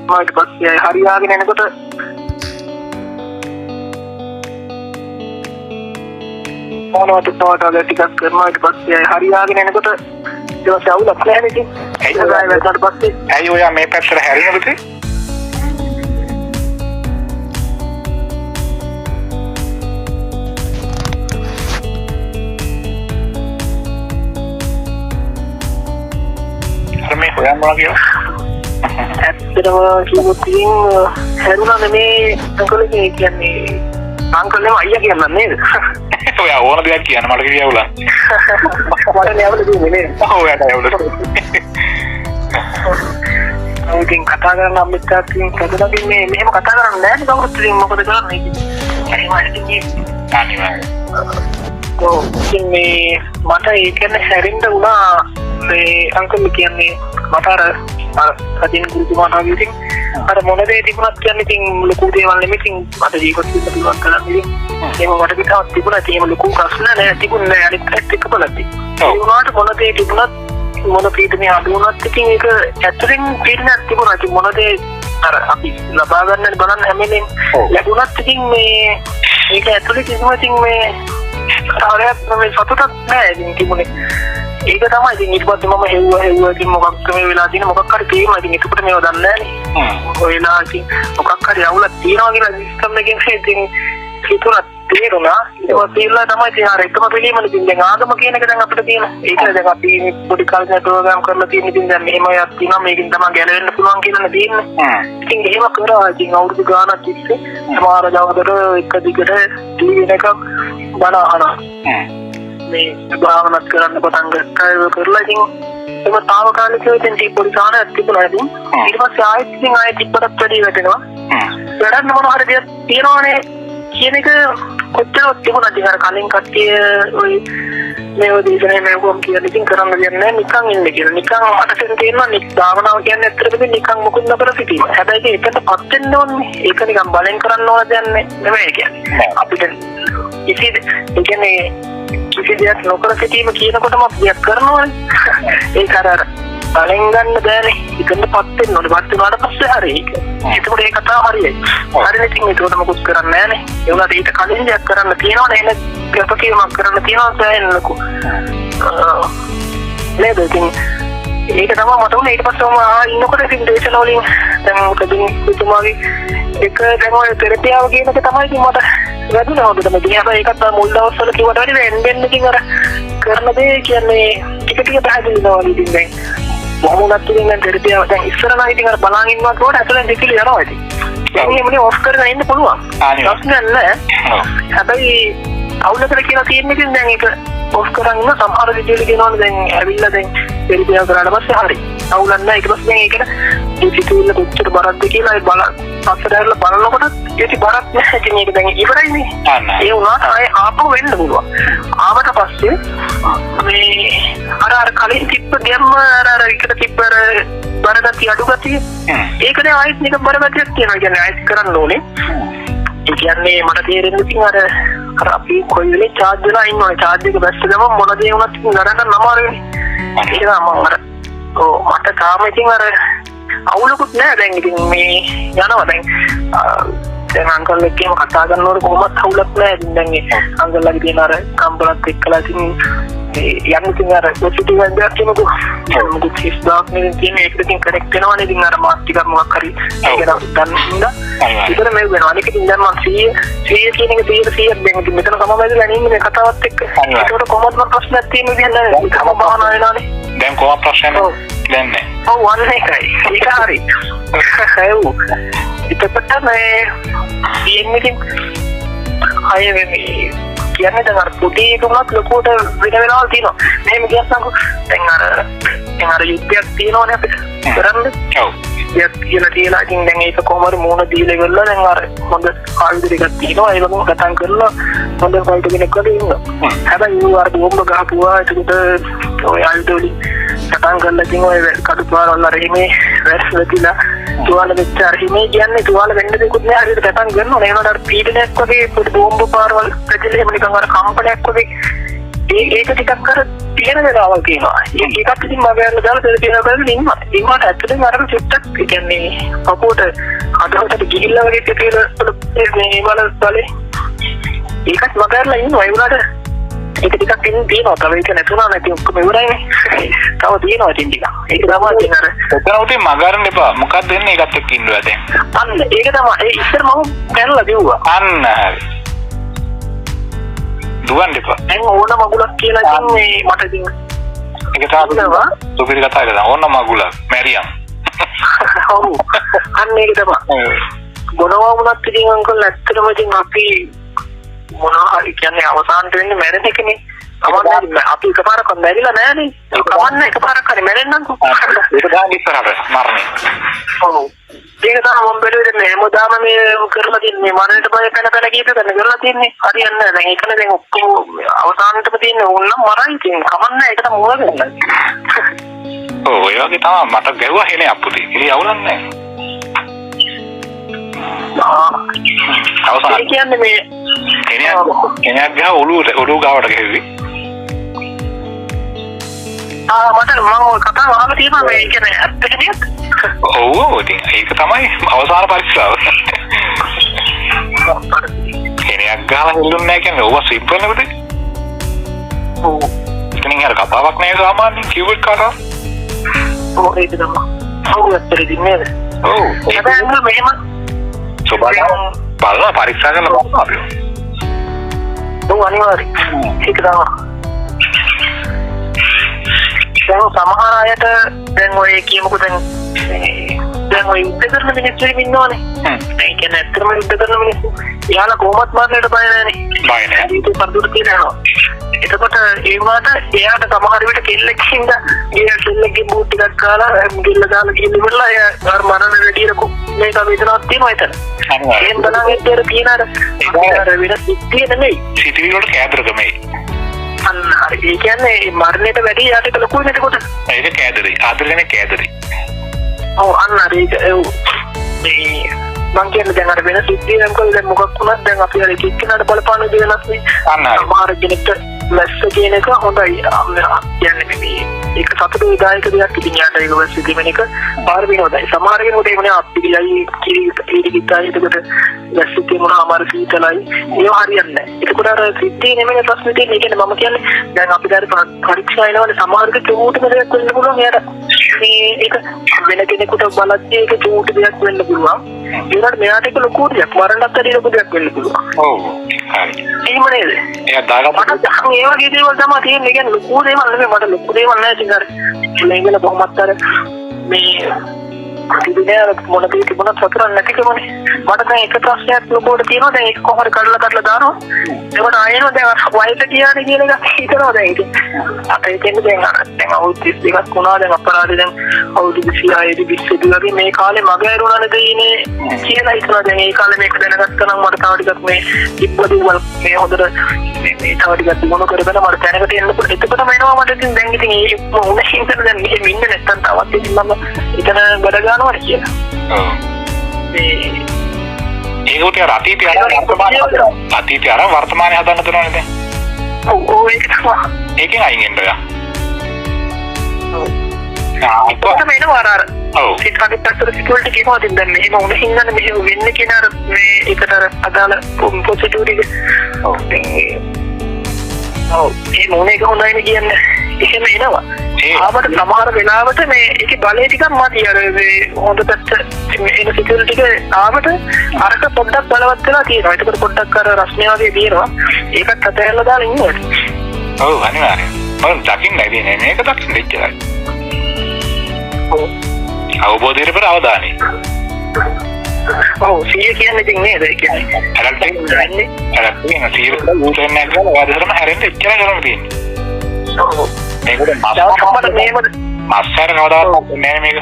ඊට පස්සේ හරියාගෙන එනකොට මොනවද තවටද ටිකක් කරනවා ඊට පස්සේ හරියාගෙන එනකොට ඊට පස්සේ අවුලක් නැහැ ඉතින් ඇයි ඒකයි වැටුණාට පස්සේ ඇයි ඔයා මේ පැත්තට හැරෙන්නද මේ හොයන්න මොනවා කියනවා ඇත්තටම කිව්වොත් ඉතින් හැරුණා නෙමේ අංකල් කියන්නේ අංකල් නේ අයියා කියන්න නේද ඔයා ඕන දෙයක් කියන්න මට කියවුලා මට නෑවල දුන්නේ නේද ඔයාට ඇවුලා ඉතින් කතා කරන අම්මිට්ටාකින් කඩලාකින් මේ මෙහෙම කතා කරන්නේ නැහැ කවුරුත් ඉතින් මොකද කරන්නේ අනිවාර්යයෙන් ඉතින් මේ මට ඒ කියන්නේ හැරෙන්න වුණා මේ අංකල් කියන්නේ මට අර කදින ගුරුතුමාට වගේ ඉතින් අර මොන දේ තිබුණත් කියන්නේ ඉතින් ලොකු දේවල් නෙමෙයි ඉතින් මට ජීවත් වෙන්න පුළුවන් කරන්නේ ඉතින් එහෙම මට පිටාවක් තිබුණා ඉතින් එහෙම ලොකු ප්‍රශ්න නෑ තිබුණේ අනිත් පැත්ත එක බලද්දි ඒ වුණාට මොන දේ තිබුණත් මොන පීඩනය අඩු වුණත් ඉතින් ඒක ඇත්තටම පීඩනයක් තිබුණා ඉතින් මොන දේ අර අපි ලබා ගන්න බලන්න හැමෙන්නේ ලැබුණත් ඉතින් මේ ඒක ඇතුලේ කිසිම ඉතින් මේ ආරයක් මේ සතුටක් නෑ ඉතින් තිබුණේ ඒක තමයි ඉතින් ඊට පස්සේ මම හෙව්වා ඉතින් මොකක් මේ වෙලා තියෙන මොකක් හරි තේරෙනවා ඉතින් ඒකට මේව දන්නේ නෑනේ ඔයලා ඉතින් මොකක් හරි අවුලක් තියෙනවා කියලා සිස්ටම් එකෙන් ඉතින් හිතුණා තේරුණා ඒක තේරලා තමයි ඉතින් අර එකම පිළිමන ඉතින් දැන් ආගම කියන එක දැන් අපිට තියෙන ඒක දැන් අපි පොඩි කාලේ ප්‍රෝග්‍රෑම් කරලා තියෙන ඉතින් දැන් මෙහෙම එකක් තියෙනවා මේකෙන් තමයි ගැලවෙන්න පුළුවන් කියලා තියෙන්නේ ඉතින් එහෙම කරා ඉතින් අවුරුදු ගානක් තිස්සේ සමහර දවසට එක දිගට ටීවී එකක් බල අහනවා මේ භාවනාත් කරන්න පටන් ගත්තා ඒක කරලා ඉතින් ඒක తాවකාලිකව ඉතින් පොඩි සාහනයක් තිබුණා ඉතින් ඊට පස්සේ ආයෙත් තිබ්බටත් වැඩි වැටෙනවා වැඩන්න මොන හරි දෙයක් තියෙනවනේ කියන එක කොච්චරවත් තිබුණාද ඉතින් අර කලින් කට්ටිය ඔය මේව දීගෙන මේවම් කියන ඉතින් කරන්න දෙයක් නැහැ නිකන් ඉන්න කියලා නිකන් අතට තියෙනවා භාවනාව කියන්නේ ඇත්තටම නිකන් මොකුත් නොකර සිටීම හැබැයි ඒකටපත් වෙන්න ඕනේ ඒක නිකන් බලෙන් කරන්න ඕන දෙයක් නෙමෙයි කියන්නේ අපිට කිසි ඒ කියන්නේ කිසි දෙයක් නොකර සිටීම කියනකොටම දෙයක් කරනවානේ ඒක අර බලෙන් ගන්න බෑනේ ඒකටපත් වෙන්න ඕනේ පත් වුණාට පස්සේ හරි ඒක ඒ කතාව හරියයි හරිනේ ඉතින් ඒකට මොකුත් කරන්නේ නැහනේ ඒ වුණාට ඊට කලින් දෙයක් කරන්න තියෙනවනේ එන ප්‍රතික්‍රියාවක් කරන්න තියෙනවා සෑහෙනකු නේද ඉතින් ඒක තමයි මට උනේ ඊට පස්සේ මම ඉන්නකොට ඉතින් දේශන වලින් දැන් මොකද තුමාගේ එක දැන් ඔය තෙරපියාව කියන එක තමයි ඉතින් මට වැදුණා හොඳටම ඉතින් හැබැයි ඒකත් මුල් දවස්වල කිව්වට වැඩි වෙන්න ඉතින් අර කරන දේ කියන්නේ ටික ටික පැහැදිලි වෙනවා ඉතින් දැන් මොහොමඩක් ඉතින් දැන් තෙරපියාව දැන් ඉස්සර නම් ඉතින් අර බලන් ඉන්නවා කොට ඇතුලෙන් දෙකිලි යනවා ඉතින් දැන් මේනේ ඔෆ් කරගෙන ඉන්න පුළුවන් ප්‍රශ්නයක් නැහැ හැබැයි අවුලකට කියලා තියෙන ඉතින් දැන් ඒක ඔෆ් කරන් ඉන්න සමහර විදිහට කියනවනේ දැන් ඇවිල්ලා දැන් තෙරපියාව කරාට පස්සේ හරි අවුලක් නැහැ ඊට පස්සේ දැන් ඒකට සිතුවිල්ල කොච්චර බරක්ද කියලා ඒ බලන්න පස්සට ඇරලා බලනකොට ඒක බරක් නැහැ ඉතින් ඒක දැන් ඉවරයිනේ ඒ වුණාට ආයේ ආපහු වෙන්න පුළුවන් ආවට පස්සේ මේ අර කලින් තිබ්බ ගැම්ම අර එකට තිබ්බ බරගතිය අඩු ගතිය ඒකනේ ආයෙත් නික බරගතියක් තියෙනවා කියන්නේ ආයෙත් කරන්න ඕනේ ඒ කියන්නේ මට තේරෙන්නේ ඉතින් අර අපි කොයි වෙලේ charge වෙලා ඉන්නවනේ charge එක බැස්ස ගමන් මොන දේ වුණත් ගණන් අමාරුනේ ඒක තමයි මම මට තාම ඉතින් අර අවුලකුත් නැහැ දැන් ඉතින් මේ යනවා දැන් අංකල් එක්කම කතා කරනකොට කොහොමද අවුලක් නැහැ ඉතින් දැන් අංකල්ලාගේ තියෙන අර කම්පලත් එක්කලා ඉතින් යන්න ඉතින් අර පොසිටිව් එකක් කියනකො මොකද සිස්දාක් නේ තියෙන ඒක ඉතින් කනෙක්ට් වෙනවනේ ඉතින් අර මාත් ටිකක් මොකක් හරි ඒක දන්නින්ද ඉතින් මේ වෙනවා අනික ඉතින් දැන් මම 100 කියන එක 100 දැන් ඉතින් මෙතන සමවැදලා නෙන්නේ කතාවත් එක්ක ඒකට කොහොමද ප්‍රශ්නයක් තියෙන විදිහ නැහැ තම බහනා වෙනවනේ දැන් කොහොම ප්‍රශ්නයක් දැන් නැහැ ඔව් වන්නේ එකයි ඒක හරි හයු ඉතපට මේ ඉන්නේ අය මේ කියන්නේ දැන් අර පොඩි එකමක් ලොකුට වෙන වෙනවල් තියෙනවා මෙහෙම කියස්සන්කො දැන් අර යුද්ධයක් තියෙනවනේ අපිට කරන්නේ ඔව් කියලා ඉතින් දැන් ඒක කොහොමද මූණ දීලා ඉවරලා දැන් අර හොඳ ආයුධ දෙකක් තියෙනවා ඒක මොකක් ගතන් කරලා හොඳ ෆයිට් කෙනෙක් වගේ ඉන්නවා හැබැයි ඌ අර බෝම්බ ගහපුවා ඒකට ඔය ආයුධ වලින් ගතන් කරලා ඉතින් ඔය කඩපාර වල රෙහිමේ වැස්සලා තුවාල වෙච්ච අරහිමේ කියන්නේ තුවාල වෙන්න දෙකුත් නෑ හරියට ගතන් කරනවා ඒකට අර පීඩනයක් වගේ පොඩි බෝම්බ පාරවල් පැතිලෙම නිකන් අර කම්පනයක් වගේ ඒක ටිකක් අර තියෙන වෙලාවල් තියෙනවා. ඒකත් ඉතින් මගහැරලා දාලා දෙල තියෙනවා බලන්න ඉන්නවා. ඒකට ඇත්තටම අර චුට්ටක් ඒ කියන්නේ කපුවට අදහසට ගිහිල්ලා වගේ කියලා මේ බලස්තලේ ඒකත් මගහැරලා ඉන්නවා. ඒ වුණාට ඒක ටිකක් ඉන්න තියෙනවා. තව ඒක නැතුණා නැති ඔක්කොම ඉවරයිනේ. තව තියෙනවා ඉතින් ටික. ඒක තමයි ඉතින් අර ඔතන උටින් මගහරින්න එපා. මොකක්ද වෙන්නේ ඒකත් එක්ක ඉන්නවා දැන්. අන්න ඒක තමයි. ඒ ඉස්සර මම දැනලා දිව්වා. අන්න හරි. දුවන්න එපා. දැන් ඕන මගුලක් කියලා ඉතින් මේ මට ඉතින් ඒක තමයි සුපිරි කතා කරලා ඕන මගුලක් මැරියම්. ඔව්. අන්න ඒක තමයි. මොනවා වුණත් ඉතින් අංකල් ඇත්තටම ඉතින් අපි මොනවා හරි කියන්නේ අවසානට වෙන්නේ මැරෙන එකනේ. කවන්නේ අපි එකපාරක් මැරිලා නෑනේ. ඒක කවන්නේ එකපාරක් හරි මැරෙන්නම්කෝ. ඒක දාන්න ඉස්සරහට මරණය. ඔව්. ඒක තමයි මම බැලුවේ හැමදාම මේ කරලා තින්නේ මරණයට බය පැන ගියද කරලා තින්නේ. හරියන්නේ නැහැ. දැන් ඒකනේ දැන් ඔක්කොම අවසානටම තින්නේ ඕන්නම් මරයි තින්නේ. කවන්නේ ඒකට මොන වෙන්නේ. ඔව් ඒ වගේ තමයි මට ගැහුවා හෙනේ අප්පුදී. ඉතින් අවුලක් නැහැ. අවසාන කියන්නේ මේ කෙනෙක් ගහ ඔළුව ගාවට ගැහුවේ. මට මම කතාව අහලා තියෙනවා මේ කියන්නේ ඇත්තට නේද? ඔව් ඉතින් ඒක තමයි අවසාන පරීක්ෂාව. කෙනෙක් ගහලා හෙල්ලුන්නේ නැහැ කියන්නේ ඕවා සිම්පල් නෙවෙයි. ඔව්. ඉතින් අර කතාවක් නෑ සාමාන්‍යයෙන් කිව්වෙත් කාටවත්. ඔව් ඒක තමයි. ඔව් ඇත්තටම නේද? ඔව්. හැබැයි මෙහෙම බලලා පරීක්ෂා කරලා බලන්න අපි. ඔව් අනිවාර්යයෙන්. ඒක තමයි. දැන් සමහර අයට දැන් ඔය කියමුකෝ දැන් ඔය යුද්ධ කරන මිනිස්සු ඉන්නවනේ. ඒ කියන්නේ ඇත්තටම යුද්ධ කරන මිනිස්සු. යාලා කොහොමත් මරන්නට බය නැහැනේ. බය නැහැ. ඒක පරිදුර තියෙනවා. එතකොට ඒ වුණාට එයාට සමහර විට කෙල්ලෙක්ින්ද ඒ කෙල්ලෙක්ගේ බූට් ටිකක් කාලා ගිල්ල දාලා ගිහින් ඉවරලා එයා අර මරණ රෙඩියක මේක වේදනාවක් තියෙනවා එතන. එහෙන් බලන් ඉතින් තියෙන අර වෙන සිද්ධිය නෙමෙයි. සිටිවි වල කෑදරකමයි. අන්න හරි. ඒ කියන්නේ මරණයට වැඩි යාට ඒක ලොකුයි නේද කොට? ඒක කෑදරේ. ආදරේනේ කෑදරේ. ඔව් අන්න හරි. මේ මං කියන්නේ දැන් අර වෙන සිද්ධිය නම් කොහොමද දැන් මොකක් වුණත් දැන් අපි අර එක්කෙනාට බලපාන දේ වෙනස් නේ. අන්න හරි. සමහර කෙනෙක්ට මැස්ස කියන එක හොඳයි. කියන්නේ මේ ඒක සතුටු විදායක දෙයක් ඉතින් යාට ඒක වැස්ස දෙවෙන එක පාර විනෝදයි. සමහර කෙනෙකුට ඒ මොනේ අප්පිලියයි කිරිගිතයි එතකොට වැස්ස තියුණා අමාරු සීතලයි ඒව හරියන්නේ නැහැ. ඒකට අර සිද්ධිය නෙමෙයි ප්‍රශ්නේ තියෙන්නේ. ඒ කියන්නේ මම කියන්නේ දැන් අපි දැන් පරීක්ෂා එනවනේ සමහරක චූටි දෙයක් වෙන්න පුළුවන්. එයාට මේ ඒක වෙන කෙනෙකුට බලද්දී ඒක චූටි දෙයක් වෙන්න පුළුවන්. ඒකට මෙයාට ඒක ලොකු දෙයක් මරණත් ඇති ලොකු දෙයක් වෙන්න පුළුවන්. ඔව්. හරි. එහෙම නේද? එයා දාගත්ත ඒ වගේ දේවල් තමයි තියෙන්නේ. කියන්නේ ලොකු දේවල් නෙමෙයි මට ලොකු දේවල් නැහැ ඉතින් අර ඉතින් කොහොමත් අර මේ ඉතින් මොන කී තිබුණත් සතුටක් නැතිකමනේ. මට දැන් එක ප්‍රශ්නයක් ලොකුවට තියෙනවා. දැන් ඒක කොහොමද කඩලා දානවා. ඒකට ආයෙත් දැන් වයස කියන්නේ කියන එක හිතනවා දැන් ඉතින්. අපේ කියන්නේ දැන් අර දැන් අවුරුදු 32ක් වුණා දැන් අපරාධ දැන් අවුරුදු 26 20 වගේ මේ කාලේ මග ඇරුණානේ දෙයිනේ කියලා හිතනවා. දැන් මේ කාලේ මේක දැනගත්තා නම් මට තව ටිකක් මේ තිබ්බදේවල් මේ හොඳට මේ තව ටිකක් දිනු කරගෙන මට දැනගට එන්න පුළුවන්. එතකොටම එනවා මට ඉතින් දැන් ඉතින් ඒ මොන්නේ හිතන දැන් මෙහෙම ඉන්න නැත්තම් තවත් ඉතින් මම එතන වැඩ ගන්නවා කියලා. ඔව්. ඒක උටේ අතීතය අර වර්තමානයේ හදන්න දෙනවනේ දැන්. ඔව් ඒක තමයි. ඒකෙන් අයින් වෙන්න ඔයා. ඔව්. ඒක මෙන්න අර ඔව්. සිතාගේ පැත්තට සිකියුරිටි කියනවා දැන් මෙහෙම උන හින්දානේ මෙහෙම වෙන්නේ කියන අර මේ ඒකට අර අදාළ ප්‍රොසීඩියුර් එක. ඔව්. ඔව් ඒ මොනේ කොහොමද කියන්නේ? එහෙම එනවා. ආවට සමහර වෙලාවට මේ ඒකේ බලය ටිකක් මදි අර මේ හොඳ පැත්ත මේ එන සිකියුරිටි එක ආවට අරක පොඩ්ඩක් බලවත් වෙලා තියෙනවා. ඒකට පොඩ්ඩක් අර රස්නේ වගේ තියෙනවා. ඒකත් අතහැරලා දාලා ඉන්නවා. ඔව් අනිවාර්යයෙන්. මම දකින්න ඉන්නේ මේක දකින්න ඉච්චරයි. ඔව්. අවබෝධයට පෙර අවධානය. ඔව් සිය කියන්නේ ඉතින් නේද? ඒ කියන්නේ හැරෙන්නේ සිය උසන්නේ නැහැ වාදතරම හැරෙන්න ඉච්චරයි කරන්න තියෙන්නේ. ඔව්. මේකට මස්සාර කවදාවත් නෑ මේක.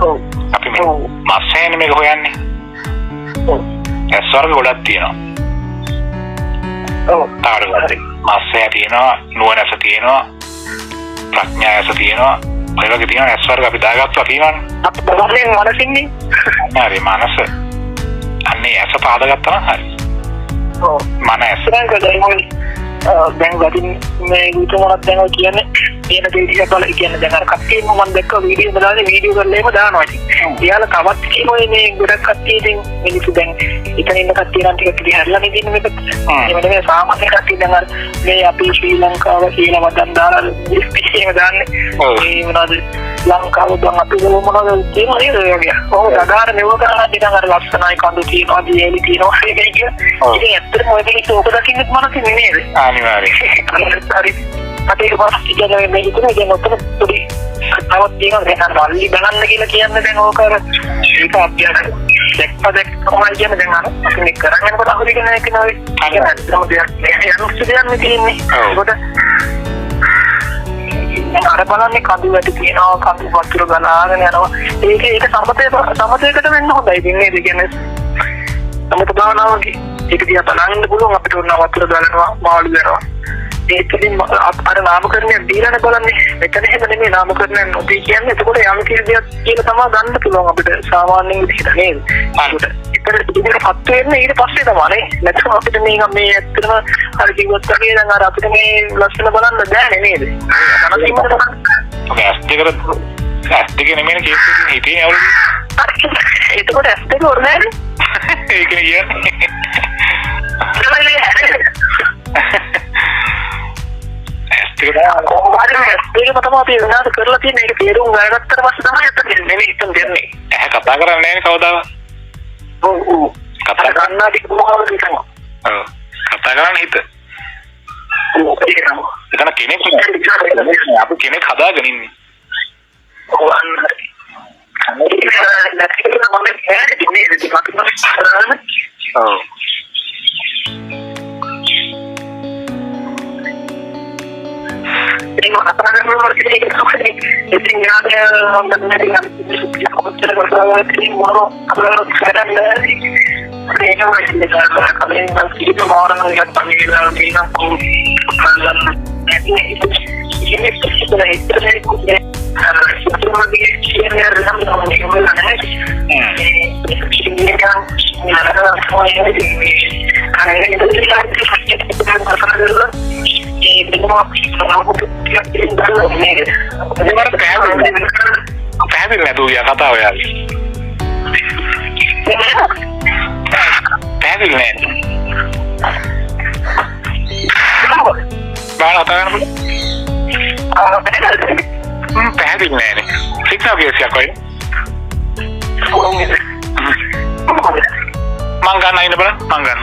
ඔව්. අපි මේ මස්සෑනේ මේක හොයන්නේ. ඔව්. ඇස් වර්ග ගොඩක් තියෙනවා. ඔව්. තාරවලදී මස්සෑ තියෙනවා, නුවණැස තියෙනවා, ප්‍රඥායස තියෙනවා. ඔය වගේ තියෙනවා ඇස් වර්ග අපි දාගත්තා තියෙනවනේ. අපි බලන්නේ මනසින්නේ. හරි මනස. අන්නේ ඇස පාදගත්තා නම් හරි. ඔව්. මනස. දැන් වදින් මේ ගුතුමනක් දැන් ඔය කියන්නේ කියන දේ දිහා බලලා කියන්නේ දැන් අර කට්ටියම මම දැක්ක වීඩියෝ දාලා වීඩියෝ කරලා එහෙම දානවා ඉතින්. ඊයාලා තවත් කියනවා මේ ගොඩක් කට්ටිය ඉතින් මිනිස්සු දැන් ඉතින් ඉන්න කට්ටිය නම් ටික ටික හැරලා නෙදින්න මේක. ඒ වගේ මේ සාමාන්‍ය කට්ටිය දැන් අර මේ අපි ශ්‍රී ලංකාව කියලා වදන් දාලා ඉස්පිෂේම දාන්නේ. මේ මොනවද ලංකාව දැන් අපි මොනවද කියනවා නේද ඒ වගේ. ඔව් දඩාර මෙව කරලා නිකන් අර ලස්සනයි කඳු තියෙනවා දියලි තියෙනවා ඒක කියන. ඉතින් ඇත්තටම ඔය දෙක ඕක දකින්නත් මනසේ නෙමෙයිද? අනිවාර්යයෙන්. හරි. අපේ වාස්තු කියන්නේ මේ විතරයි දැන් ඔතන පොඩි කතාවක් තියෙනවා දැන් වල්ලි බලන්න කියලා කියන්නේ දැන් ඕක අර ඒක අපිට දෙක්පදක් කොහොමද කියන්නේ දැන් අර අපි මේ කරන් යනකොට අහුරි කියන එක නෙවෙයි. ඒක නැත්නම් දෙයක් නෑ යනුස්සු දෙයක් නෙ තියෙන්නේ. ඒකට අර බලන්නේ කඳු වැටි තියෙනවා කඳු වතුර ගලාගෙන යනවා. ඒක සමතේකට වෙන්න හොඳයි. ඉතින් නේද කියන්නේ සමත භාවනාවගේ ඒක දිහා බලන්න පුළුවන් අපිට උන වතුර ගලනවා මාළු යනවා. ඒකෙන් අර නාමකරණයක් දීලානේ බලන්නේ. මෙතන එහෙම නෙමෙයි නාමකරණයක් නොදී කියන්නේ. එතකොට යම් කිසි දෙයක් කියලා තමයි ගන්න පුළුවන් අපිට සාමාන්‍යයෙන් විදිහට නේද? ඒකට ඉතින්පත් වෙන්නේ ඊට පස්සේ තමයි. නැත්නම් අපිට මේක මේ ඇත්තටම අර කිව්වොත් වගේ දැන් අර අපිට මේ ලස්සන බලන්න බෑනේ නේද? ඔක ඇස්තික නෙමෙයි කේස් එකේ හිතේ අවුල්. එතකොට ඇස්තික ඕනේ ඒක කියන්නේ. ඒක තමයි අපි වෙනවාද කරලා තියෙන්නේ. ඒක තේරුම් ගන්නකට පස්සේ තමයි අත දෙන්නේ ඉතින් දෙන්නේ. ඇහැ කතා කරන්නේ නැහැ කවදාවත්. ඔව් කතා කරන්න දිගුමවල කියනවා. ඔව් කතා කරන්නේ හිත. එතන කෙනෙක් අපි කෙනෙක් හදාගෙන ඉන්නේ. ඔව් අන්න ඔව් ඒක අපරාධ කරනවා කියන්නේ ඒක තමයි. ඉතින් යාගේ මම නැතිනම් කොච්චර කරලා තියෙනවා අපරාධ කරන්නේ. ඒක වගේ දෙයක් කලින් මම කිව්ව මාරන එකක් තමයි කියලා කොහොමද පැහැදිලි නැතුව ගියා කතාව යාළුවා. පැහැදිලි නෑ. බාලා තාන්න බල. පැහැදිලි නෑනේ. සිග්නල් ගේසියක් වයි. මං ගන්න ඉන්න බලන්න මං ගන්න.